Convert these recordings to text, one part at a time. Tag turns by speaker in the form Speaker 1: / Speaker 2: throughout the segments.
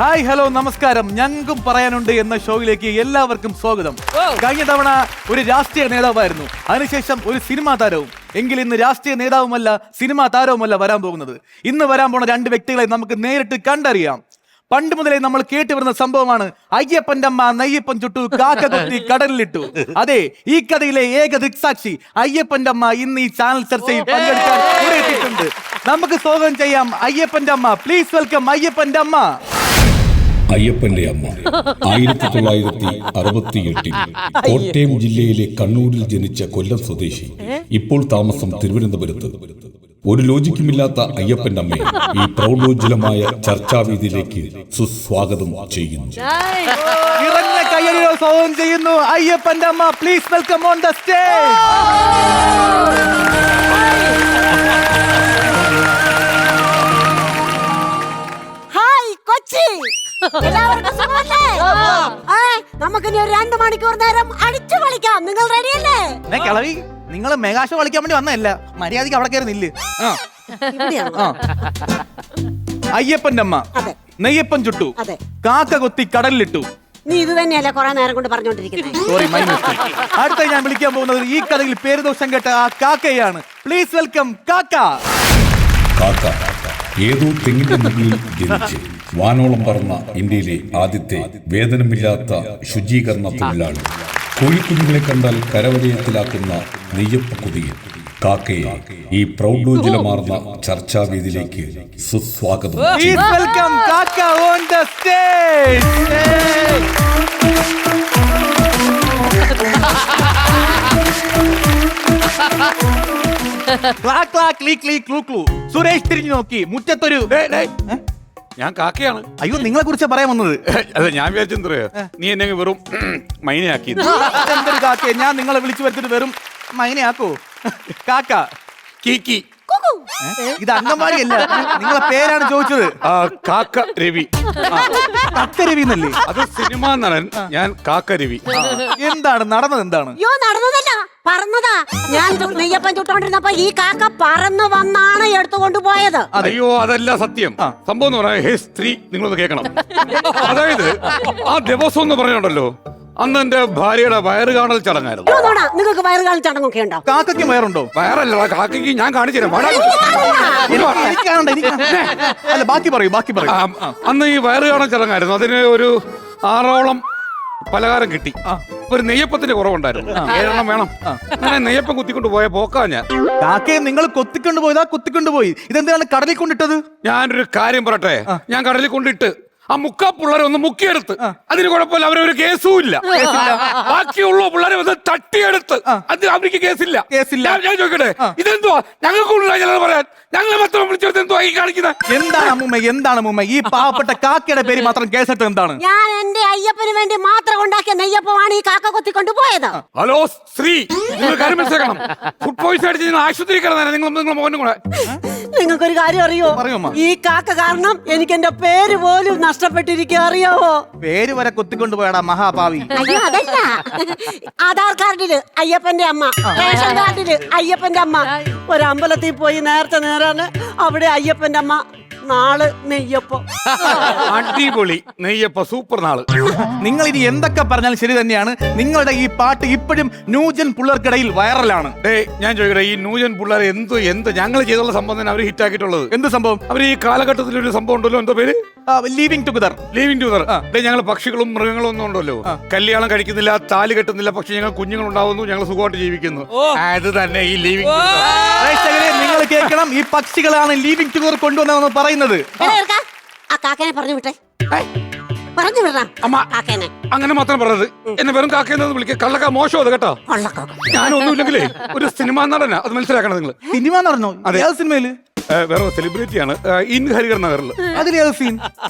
Speaker 1: Hi hello നമസ്കാരം. ഞങ്ങൾക്കും പറയാനുണ്ട് എന്ന ഷോയിലേക്ക് എല്ലാവർക്കും സ്വാഗതം. കഴിഞ്ഞ തവണ ഒരു രാഷ്ട്രീയ നേതാവായിരുന്നു, അതിനുശേഷം ഒരു സിനിമാ താരവും. എങ്കിൽ ഇന്ന് രാഷ്ട്രീയ നേതാവുമല്ല സിനിമാ താരവുമല്ല വരാൻ പോകുന്നത്. ഇന്ന് വരാൻ പോണ രണ്ട് വ്യക്തികളെ നമുക്ക് നേരിട്ട് കണ്ടറിയാം. പണ്ട് മുതലേ നമ്മൾ കേട്ടുവരുന്ന സംഭവമാണ് അയ്യപ്പന്റെ അമ്മ നെയ്യപ്പൻ ചുട്ടു കാക്ക കൊത്തി കടലിലിട്ടു. അതെ, ഈ കഥയിലെ ഏക ദൃക്സാക്ഷി അയ്യപ്പന്റെ അമ്മ ഇന്ന് ഈ ചാനൽ ചർച്ചയിൽ പങ്കെടുക്കാൻ കൂടെ എത്തിയിട്ടുണ്ട്. നമുക്ക് സ്വാഗതം ചെയ്യാം അയ്യപ്പന്റെ അമ്മ. പ്ലീസ് വെൽക്കം അയ്യപ്പന്റെ അമ്മ.
Speaker 2: അയ്യപ്പന്റെ അമ്മ 1968 കോട്ടയം ജില്ലയിലെ കണ്ണൂരിൽ ജനിച്ച കൊല്ലം സ്വദേശി, ഇപ്പോൾ താമസം തിരുവനന്തപുരത്ത്. ഒരു ലോജിക്കുമില്ലാത്ത അയ്യപ്പന്റെ അമ്മയെ ഈ പ്രൗഢോജ്വലമായ ചർച്ചാവേദിയിലേക്ക് സുസ്വാഗതം ചെയ്യുന്നു.
Speaker 1: നിറഞ്ഞ കയ്യടികൾ സ്വാഗതം ചെയ്യുന്നു അയ്യപ്പന്റെ അമ്മ. Please welcome on the stage.
Speaker 3: Hi Kochi, എല്ലാവർക്കും സുഖമല്ലേ? നമുക്ക് ഇനി ഒരു 2 മണിക്കൂർ നേരം അടിച്ചു കളിക്കാം. നിങ്ങൾ റെഡിയല്ലേ?
Speaker 1: കിളവി, നിങ്ങള് മെഗാ ഷോ കളിക്കാൻ വേണ്ടി വന്നതല്ല, മര്യാദക്ക് അവിടെ കയറി നില്ല്. അയ്യപ്പന്റെ അമ്മ നെയ്യപ്പൻ ചുട്ടു കാക്ക കൊത്തി കടലിലിട്ടു.
Speaker 3: നീ ഇത് തന്നെയല്ലേ കുറെ നേരം കൊണ്ട് പറഞ്ഞോണ്ടിരിക്കുന്നത്?
Speaker 1: സോറി, അടുത്ത ഞാൻ വിളിക്കാൻ പോകുന്നത് ഈ കഥയിൽ പേരുദോഷം കേട്ട ആ കാക്കയാണ്. പ്ലീസ് വെൽക്കം കാക്ക.
Speaker 2: കാക്ക ഏതോ തെങ്ങിന്റെ മുകളിൽ ജനിച്ച് വാനോളം പറന്ന ഇന്ത്യയിലെ ആദ്യത്തെ വേതനമില്ലാത്ത ശുചീകരണ തൊഴിലാളി. കോഴിക്കുഞ്ഞുങ്ങളെ കണ്ടാൽ കരവലയത്തിലാക്കുന്ന നെയ്യപ്പ കുതിയൻ കാക്കയെ ഈ പ്രൗഢോജ്വലമാർന്ന ചർച്ചാവേദിയിലേക്ക് സുസ്വാഗതം.
Speaker 1: പ്ലീസ് വെൽക്കം കാക്ക ഓൺ ദ സ്റ്റേജ്. സുരേഷ് തിരിഞ്ഞു നോക്കി. മുറ്റത്തൊരു
Speaker 4: ഞാൻ കാക്കയാണ്.
Speaker 1: അയ്യോ, നിങ്ങളെ കുറിച്ച് പറയാൻ വന്നത്.
Speaker 4: അതെ, ഞാൻ വിചാരിച്ചെന്തറിയോ, നീ എന്നെ വെറും മൈനയാക്കി.
Speaker 1: എന്തൊരു കാക്കയെ ഞാൻ നിങ്ങളെ വിളിച്ചു വരുത്തിട്ട് വെറും മൈനയാക്കോ? കാക്ക
Speaker 4: കീക്കി.
Speaker 1: ഇത് അംഗൻവാടിയല്ല, നിങ്ങളെ പേരാണ് ചോദിച്ചത്.
Speaker 4: കാക്ക രവി.
Speaker 1: കാക്ക രവി എന്നല്ലേ?
Speaker 4: അത് സിനിമാ നടൻ, ഞാൻ കാക്ക രവി.
Speaker 1: എന്താണ് നടന്നത്? എന്താണ്?
Speaker 3: അയ്യോ, നടന്നതല്ല, പറന്നതാ. ഞാൻ നെയ്യപ്പൻ ചുട്ടോണ്ടിരുന്നപ്പോ ഈ കാക്ക പറന്നു വന്നാണ് എടുത്തുകൊണ്ട് പോയത്.
Speaker 4: അയ്യോ, അതല്ല സത്യം. സംഭവം എന്ന് പറയാ, ഹേ സ്ത്രീ, നിങ്ങളൊന്ന് കേൾക്കണം. അതായത് ആ ദിവസം എന്ന് പറഞ്ഞുണ്ടല്ലോ, അന്ന് എന്റെ ഭാര്യയുടെ വയറ് കാണൽ ചടങ്ങായിരുന്നു.
Speaker 3: നിങ്ങൾക്ക് വയറ് കാണൽ ചടങ്ങൊക്കെ ഉണ്ടോ?
Speaker 1: കാക്കയ്ക്ക് വയറുണ്ടോ?
Speaker 4: വയറല്ല, കാക്കയ്ക്ക് ഞാൻ കാണിച്ചു തരാം.
Speaker 1: അല്ല, ബാക്കി പറയൂ.
Speaker 4: അന്ന് ഈ വയറ് കാണൽ ചടങ്ങായിരുന്നു. അതിന് ഒരു 6ഓളം പലഹാരം കിട്ടി. ഒരു നെയ്യപ്പത്തിന്റെ കുറവുണ്ടായിരുന്നു, 7 വേണം. അങ്ങനെ നെയ്യപ്പം കുത്തിക്കൊണ്ട് പോയ പോക്കാ ഞാൻ.
Speaker 1: കാക്കയെ നിങ്ങൾ കുത്തിക്കൊണ്ടുപോയി. ഇതെന്തിനാണ് കടലിൽ കൊണ്ടിട്ടത്?
Speaker 4: ഞാനൊരു കാര്യം പറയട്ടെ, ഞാൻ കടലിൽ കൊണ്ടിട്ട് ആ മുക്കാ പിള്ളേരെ ഒന്ന് മുക്കിയെടുത്ത്, അതിന് കുഴപ്പമില്ല, അവരൊരു കേസും ഇല്ല. ബാക്കിയുള്ള പിള്ളേരെ ഒന്ന് തട്ടിയെടുത്ത്, അതിന് അവർക്ക് കേസില്ല. ഞാൻ ചോദിക്കട്ടെ, ഇതെന്തുവാ ഞങ്ങൾക്കുള്ള ചിലർ പറയാൻ? ഞങ്ങളെ മാത്രം വിളിച്ചെടുത്ത് എന്തുവാ ഈ കാണിക്കുന്നത്?
Speaker 1: എന്താണ് അമ്മൂമ്മ ഈ പാവപ്പെട്ട കാക്കയുടെ പേര് മാത്രം കേസെടുത്ത് എന്താണ്?
Speaker 3: ഞാൻ എന്റെ അയ്യപ്പന് വേണ്ടി മാത്രം ഉണ്ടാക്കിയ നെയ്യപ്പമാണ് ഈ കാക്ക കൊത്തിക്കൊണ്ട് പോയത്.
Speaker 4: ഹലോ ശ്രീ, നിങ്ങൾ കാര്യം മനസ്സിലാക്കണം. ഫുഡ് പോയിസൺ അടിച്ച് നിങ്ങൾ ആശുപത്രി കിടന്നാണ് നിങ്ങൾ മോനും കൂടെ.
Speaker 3: നിങ്ങൾക്കൊരു കാര്യം അറിയോ? ഈ കാക്ക കാരണം എനിക്ക് എന്റെ പേര് പോലും നഷ്ടപ്പെട്ടിരിക്കുക, അറിയാവോ?
Speaker 1: പേര് വരെ കുത്തിക്കൊണ്ട് പോയടാ മഹാഭാവി.
Speaker 3: അയ്യോ, അതല്ല. ആധാർ കാർഡില് അയ്യപ്പന്റെ അമ്മ, റേഷൻ കാർഡില് അയ്യപ്പന്റെ അമ്മ. ഒരു അമ്പലത്തിൽ പോയി നേരാണ്, അവിടെ അയ്യപ്പന്റെ അമ്മ, നാള് നെയ്യപ്പം.
Speaker 4: അടിപൊളി നെയ്യപ്പ, സൂപ്പർ നാള്.
Speaker 1: നിങ്ങൾ ഇനി എന്തൊക്കെ പറഞ്ഞാലും ശരി തന്നെയാണ്, നിങ്ങളുടെ ഈ പാട്ട് ഇപ്പോഴും ന്യൂജൻ പിള്ളേർക്കിടയിൽ വൈറലാണ്.
Speaker 4: ഞാൻ ചോദിക്കട്ടെ, ഈ ന്യൂജൻ പിള്ളേർ എന്ത് ഞങ്ങൾ ചെയ്തുള്ള സംഭവം തന്നെ അവർ ഹിറ്റ് ആക്കിയിട്ടുള്ളത്?
Speaker 1: എന്ത് സംഭവം?
Speaker 4: അവർ ഈ കാലഘട്ടത്തിൽ ഒരു സംഭവം ഉണ്ടല്ലോ, എന്തോ പേര്?
Speaker 1: Living together.
Speaker 4: ഞങ്ങൾ പക്ഷികളും മൃഗങ്ങളും ഒന്നും ഉണ്ടല്ലോ, കല്യാണം കഴിക്കുന്നില്ല, താലി കെട്ടുന്നില്ല, പക്ഷെ ഞങ്ങൾ കുഞ്ഞുങ്ങൾ ഉണ്ടാവുന്നു, ഞങ്ങൾ സുഖമായിട്ട് ജീവിക്കുന്നു. അത് തന്നെ ഈ ലിവിംഗ്.
Speaker 1: നിങ്ങൾ കേൾക്കണം, ഈ പക്ഷികളാണ് ലിവിംഗ് ടുഗദർ കൊണ്ടുവന്നതെന്ന് പറയുന്നത്.
Speaker 3: ആ കാക്കനെ പറഞ്ഞു വിട്ടേ, പറഞ്ഞു വിടാം.
Speaker 4: അങ്ങനെ മാത്രം പറഞ്ഞത്, എന്നെ വെറും കാക്കയെന്ന് വിളിക്കുക. കള്ളക്ക മോശം അത് കേട്ടോ. ഞാനൊന്നുമില്ലെങ്കിലേ ഒരു സിനിമാ നടനാ, അത് മനസ്സിലാക്കണം നിങ്ങൾ.
Speaker 1: സിനിമ നടനോ? അതെ, സിനിമയില്
Speaker 4: വേറെ സെലിബ്രിറ്റിയാണ്, ഇൻ ഹരിഹർ നഗറിൽ.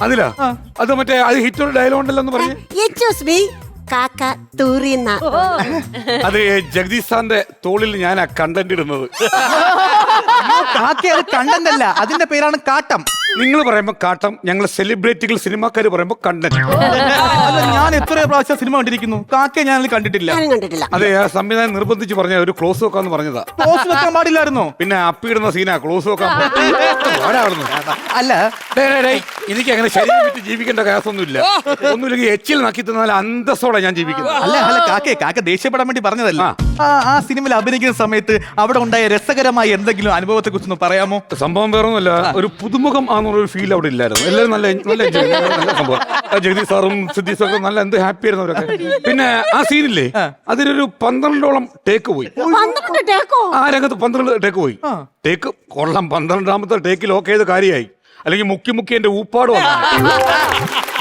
Speaker 1: അതിലാ?
Speaker 4: അത് മറ്റേ അത് ഹിറ്റ് ഡയലോഗ് ഉണ്ടല്ലോ എന്ന് പറഞ്ഞു. അത് ജഗദീഷ് സാറിന്റെ തോളിൽ ഞാൻ ആ കണ്ടന്റ് ഇടുന്നത്.
Speaker 1: കാക്ക അത് കണ്ടന്റ് അല്ല, അതിന്റെ പേരാണ് കാട്ടം.
Speaker 4: നിങ്ങൾ പറയുമ്പോ കാട്ടം, ഞങ്ങൾ സെലിബ്രിറ്റികൾ സിനിമാക്കാർ പറയുമ്പോ കണ്ടന്റ്.
Speaker 1: അല്ല, ഞാൻ എത്ര പ്രാവശ്യം സിനിമ കണ്ടിരിക്കുന്നു, കാക്കയെ ഞാൻ കണ്ടിട്ടില്ല.
Speaker 3: ഞാനും കണ്ടിട്ടില്ല.
Speaker 4: അതെ, ആ സംവിധാനം നിർബന്ധിച്ച് പറഞ്ഞ ഒരു ക്ലോസ് വെക്കാന്ന് പറഞ്ഞതാ.
Speaker 1: ക്ലോസ് വെക്കാൻ പാടില്ലായിരുന്നോ?
Speaker 4: പിന്നെ അപ്പിടുന്ന സീനാ ക്ലോസ് വെക്കാൻ.
Speaker 1: അല്ല,
Speaker 4: എനിക്ക് അങ്ങനെ ശരീരം വിറ്റ് ജീവിക്കേണ്ട കേസൊന്നുമില്ല. ഒന്നുമില്ലെങ്കിൽ എച്ചിൽ നക്കി തന്നാൽ അന്തസ്സോടെ ഞാൻ ജീവിക്കുന്നത്.
Speaker 1: അല്ല കാക്ക ദേഷ്യപ്പെടാൻ വേണ്ടി പറഞ്ഞതല്ല. ആ സിനിമയിൽ അഭിനയിക്കുന്ന സമയത്ത് അവിടെ ഉണ്ടായ രസകരമായ എന്തെങ്കിലും അനുഭവത്തെ കുറിച്ചൊന്ന് പറയാമോ?
Speaker 4: സംഭവം വേറൊന്നുമല്ല, ഒരു പുതുമുഖം ആണെന്നൊരു ഫീൽ അവിടെ ഇല്ലായിരുന്നു. എല്ലാവരും നല്ല enjoy, നല്ല സംഭവം. ജഗദീഷ് സാറും സിദ്ദീഖ് സാറും നല്ല എന്ത് ഹാപ്പി ആയിരുന്നു അവരൊക്കെ. പിന്നെ ആ സീനില്ലേ, അതിലൊരു 12ഓളം ടേക്ക് പോയി.
Speaker 3: 12 ടേക്കോ?
Speaker 4: ആ രംഗത്ത് 12 ടേക്ക് പോയി. ടേക്ക് കൊള്ളാം, 12ാമത്തെ ടേക്കിൽ ഓക്കെ ചെയ്ത് കാര്യമായി. അല്ലെങ്കിൽ മുക്കി എന്റെ ഊപ്പാട് വന്നു.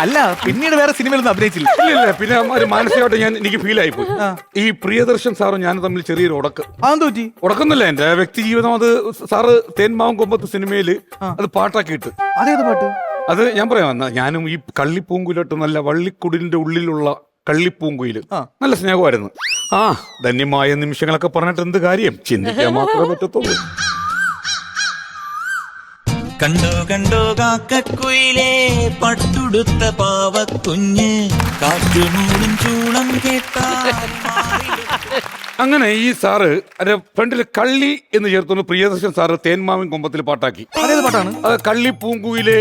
Speaker 1: അല്ല, പിന്നീട് വേറെ സിനിമയിലൊന്നും അഭിനയിച്ചില്ല.
Speaker 4: ഇല്ല, പിന്നെ ഒരു മാനസികമായിട്ട് എനിക്ക് ഫീൽ ആയി പോയി. ഈ പ്രിയദർശൻ സാറും ഞാൻ തമ്മിൽ ചെറിയൊരു ഉടക്ക്.
Speaker 1: അതെന്ത് പറ്റി?
Speaker 4: ഉടക്കുന്നില്ല, എന്റെ വ്യക്തി ജീവിതം. അത് സാറ് തേന്മാവും കൊമ്പത്ത് സിനിമയില് അത് പാട്ടാക്കിയിട്ട്.
Speaker 1: അതേത് പാട്ട്?
Speaker 4: അത് ഞാൻ പറയാം, ഞാനും ഈ കള്ളിപ്പൂങ്കുലിട്ട് നല്ല വള്ളിക്കുടിലിന്റെ ഉള്ളിലുള്ള കള്ളിപ്പൂങ്കുയില് നല്ല സ്നേഹമായിരുന്നു. ധന്യമായ നിമിഷങ്ങളൊക്കെ പറഞ്ഞിട്ട് എന്ത് കാര്യം, ചിന്തിക്കാൻ മാത്രമേ പറ്റത്തുള്ളൂ.
Speaker 5: കണ്ടോ കണ്ടോ കാക്കക്കുയിലേ, പട്ടുടുത്ത പാവക്കുഞ്ഞ്, കാറ്റുമൂടും ചൂളം കേട്ടാൽ.
Speaker 4: അങ്ങനെ ഈ സാറ് അതിന്റെ ഫ്രണ്ടില് കള്ളി എന്ന് ചേർത്തൊന്ന് പ്രിയദർശൻ സാറ് തേന്മാവിൻ കൊമ്പത്തിൽ പാട്ടാക്കി.
Speaker 1: അതേത് പാട്ടാണ്?
Speaker 4: അത് കള്ളിപ്പൂങ്കുയിലെ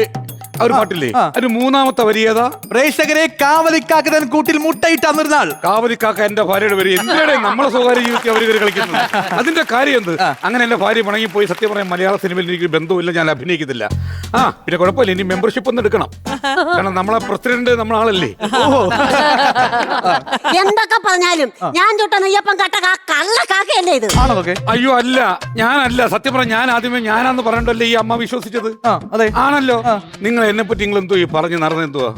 Speaker 4: ആ ഒരു പാട്ടില്ലേ, അതിന് 3ാമത്തെ വരിയേതാ?
Speaker 1: പ്രേക്ഷകരെ, കാവലിക്കാക്കതൻ കൂട്ടിൽ മുട്ടയിട്ട് അന്നിരുന്നാൾ.
Speaker 4: കാവലിക്കാക്ക എന്റെ ഭാര്യയുടെ പേര്. എന്തിനാണ് നമ്മളെ സ്വകാര്യ ജീവിതത്തിൽ അവർ കളിക്കുന്നത്? അതിന്റെ കാര്യം എന്ത്? അങ്ങനെ എന്റെ ഭാര്യ മടങ്ങിപ്പോയി. സത്യം പറയാൻ മലയാള സിനിമയിൽ എനിക്ക് ബന്ധമില്ല, ഞാൻ അഭിനയിക്കുന്നില്ല. പിന്നെ കുഴപ്പമില്ല, ഇനി മെമ്പർഷിപ്പ് ഒന്ന് എടുക്കണം. കാരണം നമ്മളെ പ്രസിഡന്റ് നമ്മളാളല്ലേ.
Speaker 3: എന്തൊക്കെ പറഞ്ഞാലും ഞാൻ ചുട്ട നെയ്യപ്പം കട്ട കള്ള കാക്കയല്ലേ ഇത്?
Speaker 4: അയ്യോ അല്ല, ഞാനല്ല. സത്യം പറഞ്ഞ ഞാൻ ആദ്യമേ ഞാനാന്ന് പറഞ്ഞിട്ടല്ലേ ഈ അമ്മ വിശ്വസിച്ചത്.
Speaker 1: അതെ,
Speaker 4: ആണല്ലോ. നിങ്ങൾ എന്നെ പറ്റി നിങ്ങൾ എന്തോ ഈ പറഞ്ഞു നടന്നെന്തുവാ?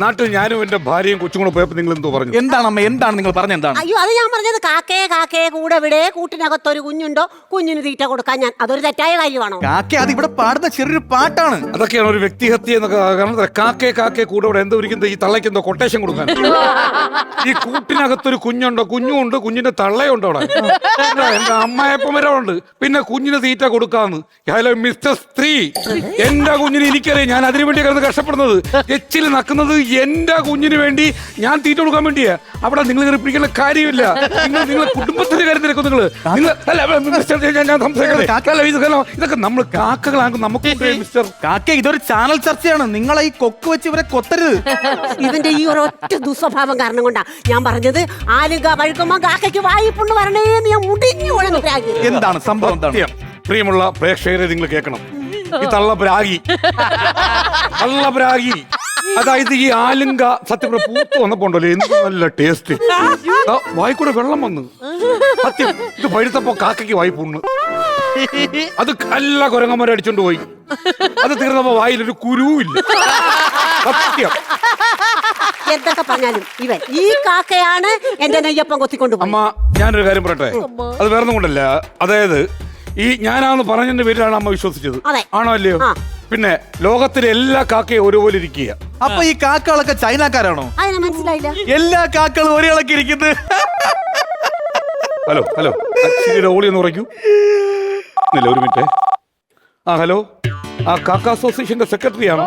Speaker 4: നാട്ടിൽ ഞാനും എന്റെ ഭാര്യയും കൊച്ചും കൂടെ പോയപ്പോ നിങ്ങൾ എന്തോ പറഞ്ഞു?
Speaker 1: എന്താണ് അമ്മ, എന്താണ് നിങ്ങൾ പറഞ്ഞ? എന്താണ്?
Speaker 3: അയ്യോ, അത് ഞാൻ പറഞ്ഞത് കാക്കയെ കൂടെ വിടെ, കൂട്ടിനകത്തൊരു കുഞ്ഞുണ്ടോ, കുഞ്ഞിന് തീറ്റ കൊടുക്കാൻ ഞാൻ. അതൊരു തെറ്റായ കാര്യമാണോ?
Speaker 1: കാക്ക അത് ഇവിടെ പാടുന്ന ചെറിയൊരു പാട്ടാണ്.
Speaker 4: അതൊക്കെയാണ് ഒരു വ്യക്തിഹത്യ എന്നൊക്കെ. കാരണം കാക്കയെ കൂടെ ഇവിടെ എന്തോ ഇരിക്കുന്നത്, ഈ തള്ളയ്ക്ക് എന്തോ കൊട്ടേഷൻ കൊടുക്കാൻ. ഈ കൂട്ടിനകത്തൊരു കുഞ്ഞുണ്ടോ, കുഞ്ഞുണ്ട്, കുഞ്ഞിന്റെ തള്ളയുണ്ടോ അവിടെ. എന്റെ അമ്മയപ്പം വരെ ഉണ്ട്. പിന്നെ കുഞ്ഞിന് തീറ്റ കൊടുക്കാന്ന്. ഹലോ മിസ്റ്റർ സ്ത്രീ, എന്റെ കുഞ്ഞിന് എനിക്കറിയാം, ഞാൻ അതിനു വേണ്ടി കിടന്ന് കഷ്ടപ്പെടുന്നത്. എച്ചിൽ നക്കുന്നത് എന്റെ കുഞ്ഞിന് വേണ്ടി, ഞാൻ തീറ്റ കൊടുക്കാൻ വേണ്ടിയാ. അവിടെ നിങ്ങൾ ഇങ്ങനെ പിടിക്കേണ്ട കാര്യമില്ല. നിങ്ങളെ കുടുംബത്തിന്റെ കാര്യം തിരക്കും. ഇതൊക്കെ നമ്മൾ കാക്കകളാകും. നമുക്ക് മിസ്റ്റർ
Speaker 1: കാക്ക, ഇതൊരു ചാനൽ ചർച്ചയാണ്. നിങ്ങളെ ഈ കൊക്ക് വെച്ച് ഇവരെ കൊത്തരുത്.
Speaker 3: ഇതിന്റെ ഈ ഒരൊറ്റ ദുസ്വഭാവം കാരണം കൊണ്ടാ ഞാൻ പറഞ്ഞത്. ആലുക വഴുക്കുമ്പോ കാക്കയ്ക്ക് വായിപ്പുണ്ണ് വരണേന്ന് ഞാൻ മുടിഞ്ഞു കൊള്ളുന്നു.
Speaker 1: എന്താണ് സംഭവം?
Speaker 4: പ്രിയമുള്ള പ്രേക്ഷകരെ, നിങ്ങൾ കേൾക്കണം. ഈ തള്ളപ്രാഗി, അതായത് ഈ ആലുങ്ക സത്യം പൂത്ത് വന്നപ്പോ ഉണ്ടല്ലോ, എന്ത് നല്ല ടേസ്റ്റ്. വായിക്കൂടെ വെള്ളം വന്ന്. സത്യം, ഇത് പഴുത്തപ്പോ കാക്കയ്ക്ക് വായ്പുണ്ണ്. അത് എല്ലാ കുരങ്ങന്മാരെ അടിച്ചോണ്ട് പോയി. അത് തീർന്നപ്പോ വായിലൊരു കുരുവില്ല. സത്യം.
Speaker 3: എന്തൊക്കെ പറഞ്ഞാലും ഇവൻ ഈ കാക്കയാണ് എന്റെ നെയ്യപ്പം കൊത്തിക്കൊണ്ട് പോയി.
Speaker 4: അമ്മ, ഞാനൊരു കാര്യം പറയട്ടെ. അത് വേറൊന്നും കൊണ്ടല്ല. അതായത് ഈ ഞാനാന്ന് പറഞ്ഞതിന്റെ പേരിലാണ് അമ്മ വിശ്വസിച്ചത്. ആണോ അല്ലയോ? പിന്നെ ലോകത്തിലെ എല്ലാ കാക്കയും ഒരുപോലെ ഇരിക്കുക.
Speaker 1: അപ്പൊ ഈ കാക്കകളൊക്കെ ചൈനക്കാരാണോ?
Speaker 3: അതിനെ മനസ്സിലായില്ല.
Speaker 1: എല്ലാ കാക്കകളും ഒരേ ഇളക്കി ഇരിക്കുന്നത്.
Speaker 4: ഹലോ ഓളി ഒന്ന് ഉറയ്ക്കൂ. ഒരു മിനിറ്റ്. ഹലോ, കാക്ക അസോസിയേഷന്റെ സെക്രട്ടറി ആണോ?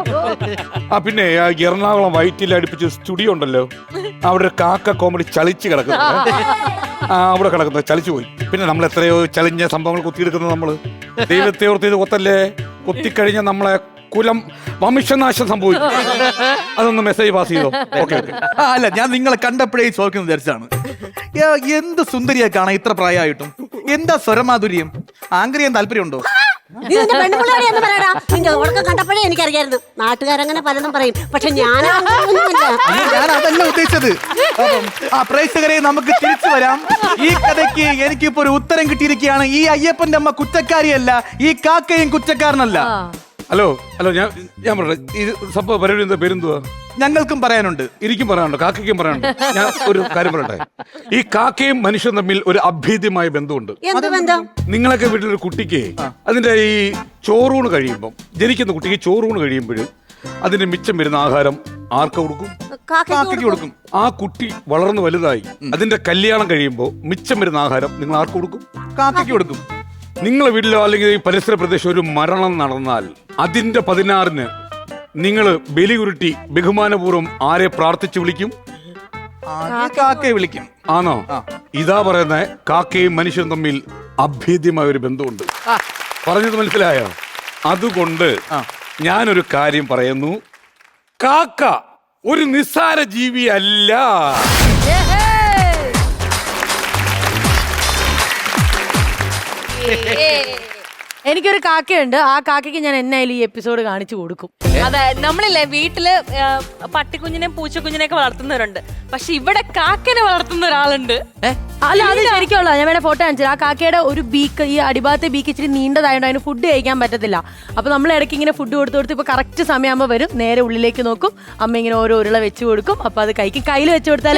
Speaker 4: പിന്നെ എറണാകുളം വൈറ്റിൽ അടുപ്പിച്ച് സ്റ്റുഡിയോ ഉണ്ടല്ലോ, അവിടെ ഒരു കാക്ക കോമഡി ചളിച്ച് കിടക്കുന്നത്. അവിടെ കിടക്കുന്നത് ചളിച്ചു പോയി. പിന്നെ നമ്മൾ എത്രയോ ചളിഞ്ഞ സംഭവങ്ങൾ കൊത്തിയെടുക്കുന്നത്. നമ്മള് ദൈവത്തെ ഓർത്ത് ഇത് കൊത്തല്ലേ, കൊത്തിക്കഴിഞ്ഞ നമ്മളെ കുലം വംശനാശം സംഭവിക്കും. അതൊന്ന് മെസ്സേജ് പാസ് ചെയ്തോ? ഓക്കെ.
Speaker 1: അല്ല, ഞാൻ നിങ്ങളെ കണ്ടപ്പോഴേ ചോദിക്കുന്നത് വിചാരിച്ചാണ്. എന്ത് സുന്ദരിയെ കാണാൻ ഇത്ര പ്രായമായിട്ടും. എന്താ സ്വരമാധുര്യം? ആങ്കറിയാൻ താല്പര്യമുണ്ടോ?
Speaker 3: കണ്ടപ്പോഴേ എനിക്കറിയായിരുന്നു. നാട്ടുകാരങ്ങനെ പലതും പറയും, പക്ഷെ ഞാൻ
Speaker 1: അതല്ല ഉദ്ദേശിച്ചത്. പ്രേക്ഷകരെ, നമുക്ക് തിരിച്ചു വരാം. ഈ കഥയ്ക്ക് എനിക്കിപ്പോ ഒരു ഉത്തരം കിട്ടിയിരിക്കുകയാണ്. ഈ അയ്യപ്പന്റെ അമ്മ കുറ്റക്കാരിയല്ല, ഈ കാക്കയും കുറ്റക്കാരനല്ല.
Speaker 4: ഹലോ, ഞാൻ പറയട്ടെ, ഇത് സംഭവം പരിപാടി എന്താ, പേരെന്തുവാ?
Speaker 1: ഞങ്ങൾക്കും പറയാനുണ്ട്.
Speaker 4: എനിക്കും പറയാനുണ്ട്, കാക്കയ്ക്കും പറയാനുണ്ട്. ഞാൻ ഒരു കാര്യം പറയട്ടെ. ഈ കാക്കയും മനുഷ്യനും തമ്മിൽ ഒരു അഭേദ്യമായ ബന്ധമുണ്ട്.
Speaker 3: എന്ത് ബന്ധം?
Speaker 4: നിങ്ങളൊക്കെ വീട്ടിലൊരു കുട്ടിക്ക് അതിന്റെ ഈ ചോറൂണ് കഴിയുമ്പോൾ, ജനിക്കുന്ന കുട്ടിക്ക് ചോറൂണ് കഴിയുമ്പോൾ അതിന് മിച്ചം വരുന്ന ആഹാരം ആർക്ക് കൊടുക്കും?
Speaker 1: കാക്കയ്ക്ക് കൊടുക്കും.
Speaker 4: ആ കുട്ടി വളർന്നു വലുതായി അതിന്റെ കല്യാണം കഴിയുമ്പോൾ മിച്ചം വരുന്ന ആഹാരം നിങ്ങൾ ആർക്ക് കൊടുക്കും?
Speaker 1: കാക്കയ്ക്ക് കൊടുക്കും.
Speaker 4: നിങ്ങളെ വീട്ടിലോ അല്ലെങ്കിൽ ഈ പരിസര പ്രദേശം ഒരു മരണം നടന്നാൽ അതിന്റെ 16-ന് നിങ്ങൾ ബലി ഉരുട്ടി ബഹുമാനപൂർവ്വം ആരെ പ്രാർത്ഥിച്ചു വിളിക്കും?
Speaker 1: കാക്കയെ വിളിക്കും.
Speaker 4: ആണോ? ഇതാ പറയുന്ന കാക്കയും മനുഷ്യനും തമ്മിൽ അഭേദ്യമായ ഒരു ബന്ധമുണ്ട്. പറഞ്ഞത് മനസ്സിലായോ? അതുകൊണ്ട് ഞാനൊരു കാര്യം പറയുന്നു, കാക്ക ഒരു നിസ്സാര ജീവിയല്ല.
Speaker 6: എനിക്കൊരു കാക്കയുണ്ട്. ആ കാക്കയ്ക്ക് ഞാൻ എന്നായാലും ഈ എപ്പിസോഡ് കാണിച്ചു കൊടുക്കും.
Speaker 7: അതെ, നമ്മളില്ലേ വീട്ടില് പട്ടിക്കുഞ്ഞിനെയും പൂച്ചക്കുഞ്ഞിനെയൊക്കെ വളർത്തുന്നവരുണ്ട്, പക്ഷെ ഇവിടെ കാക്കനെ വളർത്തുന്ന ഒരാളുണ്ട്.
Speaker 6: അല്ല, അത് ശരിക്കുള്ള ഞാൻ വേണേ ഫോട്ടോ കാണിച്ചത്. ആ കാക്കയുടെ ഒരു ബീക്ക്, ഈ അടിഭാഗത്തെ ബീക്ക് ഇച്ചിരി നീണ്ടതായതുകൊണ്ട് അതിന് ഫുഡ് കഴിക്കാൻ പറ്റത്തില്ല. അപ്പൊ നമ്മൾ ഇടയ്ക്ക് ഇങ്ങനെ ഫുഡ് കൊടുത്ത് ഇപ്പൊ കറക്റ്റ് സമയമാകുമ്പോൾ വരും, നേരെ ഉള്ളിലേക്ക് നോക്കും, അമ്മ ഇങ്ങനെ ഓരോ ഉരുള വെച്ച് കൊടുക്കും. അപ്പൊ അത് കഴിക്കും. കയ്യിൽ വെച്ച് കൊടുത്താൽ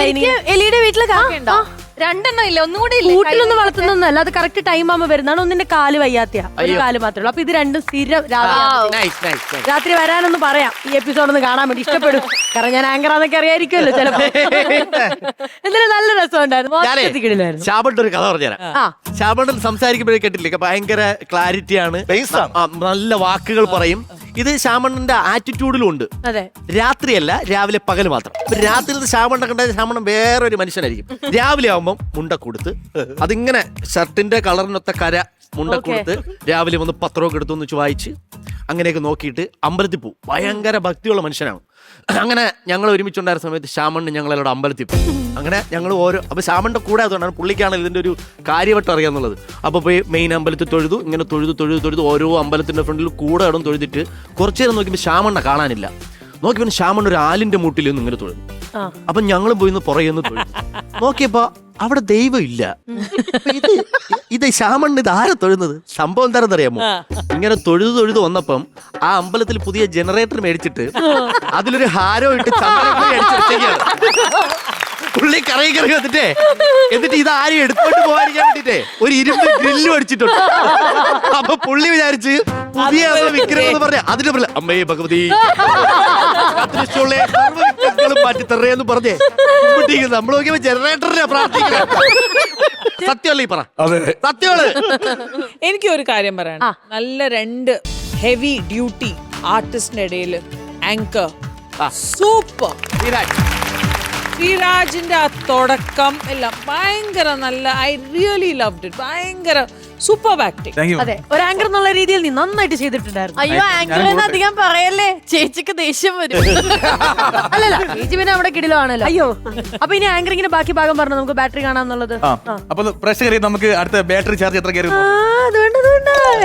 Speaker 7: എലിയുടെ വീട്ടില് കാക്കയുണ്ടോ? 2 എണ്ണം ഇല്ല, ഒന്നും കൂടി
Speaker 6: കൂട്ടിലൊന്നും വളർത്തുന്നൊന്നല്ല. അത് കറക്റ്റ് ടൈം ആകുമ്പോൾ വരുന്നതാണ്. ഒന്നിന്റെ കാല് വയ്യാത്തയാ, ഒരു കാല് മാത്രമേ ഉള്ളൂ. അപ്പൊ ഇത് രണ്ടും സ്ഥിരം രാത്രി വരാനൊന്ന് പറയാം, ഈ എപ്പിസോഡ് ഒന്ന് കാണാൻ വേണ്ടി. ഇഷ്ടപ്പെടും, കാരണം ഞാൻ ആങ്കറാന്നൊക്കെ അറിയായിരിക്കുമല്ലോ ചിലപ്പോ. എന്തായാലും നല്ല രസമുണ്ടായിരുന്നു.
Speaker 8: ശാബണ്ട് ഒരു കഥ പറഞ്ഞുതരാം. ശാബണ്ട് സംസാരിക്കുമ്പോഴേ കേട്ടില്ലേ, ഭയങ്കര ക്ലാരിറ്റിയാണ്, നല്ല വാക്കുകൾ പറയും. ഇത് ശ്യാമണ്ണന്റെ ആറ്റിറ്റ്യൂഡിലും ഉണ്ട്.
Speaker 6: അതെ,
Speaker 8: രാത്രിയല്ല, രാവിലെ പകൽ മാത്രം. രാത്രിയിലത്തെ ശ്യാമണ്ണ കണ്ട ശ്യാമണ്ണൻ വേറൊരു മനുഷ്യനായിരിക്കും. രാവിലെ ആവുമ്പം മുണ്ട കൊടുത്ത്, അതിങ്ങനെ ഷർട്ടിന്റെ കളറിനൊത്ത കര മുണ്ട കൊടുത്ത് രാവിലെ വന്ന് പത്രമൊക്കെ എടുത്തൊന്ന് വായിച്ച് അങ്ങനെയൊക്കെ നോക്കിയിട്ട് അമ്പലത്തിൽ പോകും. ഭയങ്കര ഭക്തിയുള്ള മനുഷ്യനാണ്. അങ്ങനെ ഞങ്ങൾ ഒരുമിച്ചുണ്ടായിരുന്ന സമയത്ത് ശ്യാമണ്ണൻ ഞങ്ങളെല്ലാം അമ്പലത്തിൽ പോകും. അങ്ങനെ ഞങ്ങൾ അപ്പൊ ശ്യാമണ്ണന്റെ കൂടെ അതുകൊണ്ടാണ് പുള്ളിക്കാണ് ഇതിന്റെ ഒരു കാര്യവട്ടം അറിയാന്നുള്ളത്. അപ്പൊ പോയി മെയിൻ അമ്പലത്തിൽ തൊഴുതു, ഇങ്ങനെ തൊഴുതു ഓരോ അമ്പലത്തിന്റെ ഫ്രണ്ടിൽ കൂടെ ഇടം തൊഴുതിട്ട് കുറച്ചു നേരം നോക്കിയപ്പോൾ ശ്യാമണ്ണ കാണാനില്ല. നോക്കിയപ്പോൾ ശ്യാമണ്ണ ഒരു ആലിന്റെ മൂട്ടിൽ നിന്ന് ഇങ്ങനെ തൊഴുതു. അപ്പൊ ഞങ്ങളും പോയി പുറകെന്ന് തൊഴുതു. നോക്കിയപ്പോ അവിടെ ദൈവം ഇല്ല. ഇത് ശ്യാമണ്ണ ഇത് ആരെ തൊഴുന്നത്? സംഭവം എന്താണെന്നറിയാമോ? ഇങ്ങനെ തൊഴുതു വന്നപ്പം ആ അമ്പലത്തിൽ പുതിയ ജനറേറ്റർ മേടിച്ചിട്ട് അതിലൊരു ഹാരോ ഇട്ട് ചന്ദ്രൻ പുള്ളി കറങ്ങി വന്നിട്ടേ, എന്നിട്ട് ഇത് ആരും എടുത്തോണ്ട് പോകാതിരിക്കാൻ വേണ്ടിട്ടേ ഒരു ഇരുമ്പ് ഗ്രില്ല് അടിച്ചിട്ടുണ്ട്. അപ്പൊ പുള്ളി വിചാരിച്ച് പുതിയ വിക്രമെന്ന് പറഞ്ഞ അതിന് പറഞ്ഞ അമ്മയെ ഭഗവതി മാറ്റിത്തറേന്ന് പറഞ്ഞേ നമ്മൾ നോക്കിയപ്പോ ജനറേറ്ററിനെ പ്രാർത്ഥിക്കുന്നത്. സത്യമല്ലേ ഈ പറ? സത്യമാണ്.
Speaker 9: എനിക്ക് ഒരു കാര്യം പറയണം. നല്ല 2 ഹെവി ഡ്യൂട്ടി ആർട്ടിസ്റ്റിന്റെ ഇടയില് ആങ്കർ സൂപ്പർ. ശ്രീരാജിന്റെ ആ തുടക്കം എല്ലാം ഭയങ്കര നല്ല. I really loved it. ഭയങ്കര സൂപ്പർ ആക്ടിങ്.
Speaker 6: അതെ, ഒരു ആങ്കർ എന്നുള്ള രീതിയിൽ നീ നന്നായിട്ട് ചെയ്തിട്ടുണ്ടായിരുന്നു.
Speaker 7: അയ്യോ, ആങ്കർ അധികം പറയല്ലേ, ചേച്ചിക്ക് ദേഷ്യം വരും.
Speaker 6: അല്ലല്ല, ചേച്ചി പിന്നെ അവിടെ കിടിലാണല്ലോ. അയ്യോ, അപ്പൊ ഇനി ആങ്കറിങ്ങിന്റെ ബാക്കി ഭാഗം പറഞ്ഞു നമുക്ക് ബാറ്ററി കാണാന്നുള്ളത്.
Speaker 1: അപ്പൊ പ്രേക്ഷകരെ നമുക്ക് അടുത്ത ബാറ്ററി ചാർജ് എത്ര കയറി?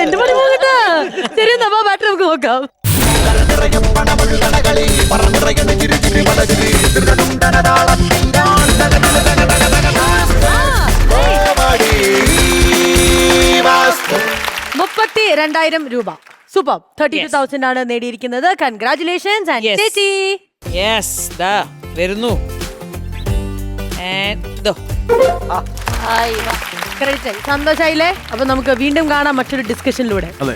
Speaker 6: എന്റെ പണി പോകട്ടെ. ശരി, എന്നാ ബാറ്ററി നമുക്ക് നോക്കാം. രൂപ. സൂപ്പർ. 32,000 ആണ് നേടിയിരിക്കുന്നത്. കൺഗ്രാറ്റുലേഷൻസ് ആൻഡ് ചേച്ചി.
Speaker 9: യെസ്, ദാ വരുന്നു.
Speaker 6: സന്തോഷായില്ലേ? അപ്പൊ നമുക്ക് വീണ്ടും കാണാം മറ്റൊരു ഡിസ്കഷനിലൂടെ.
Speaker 1: അതെ.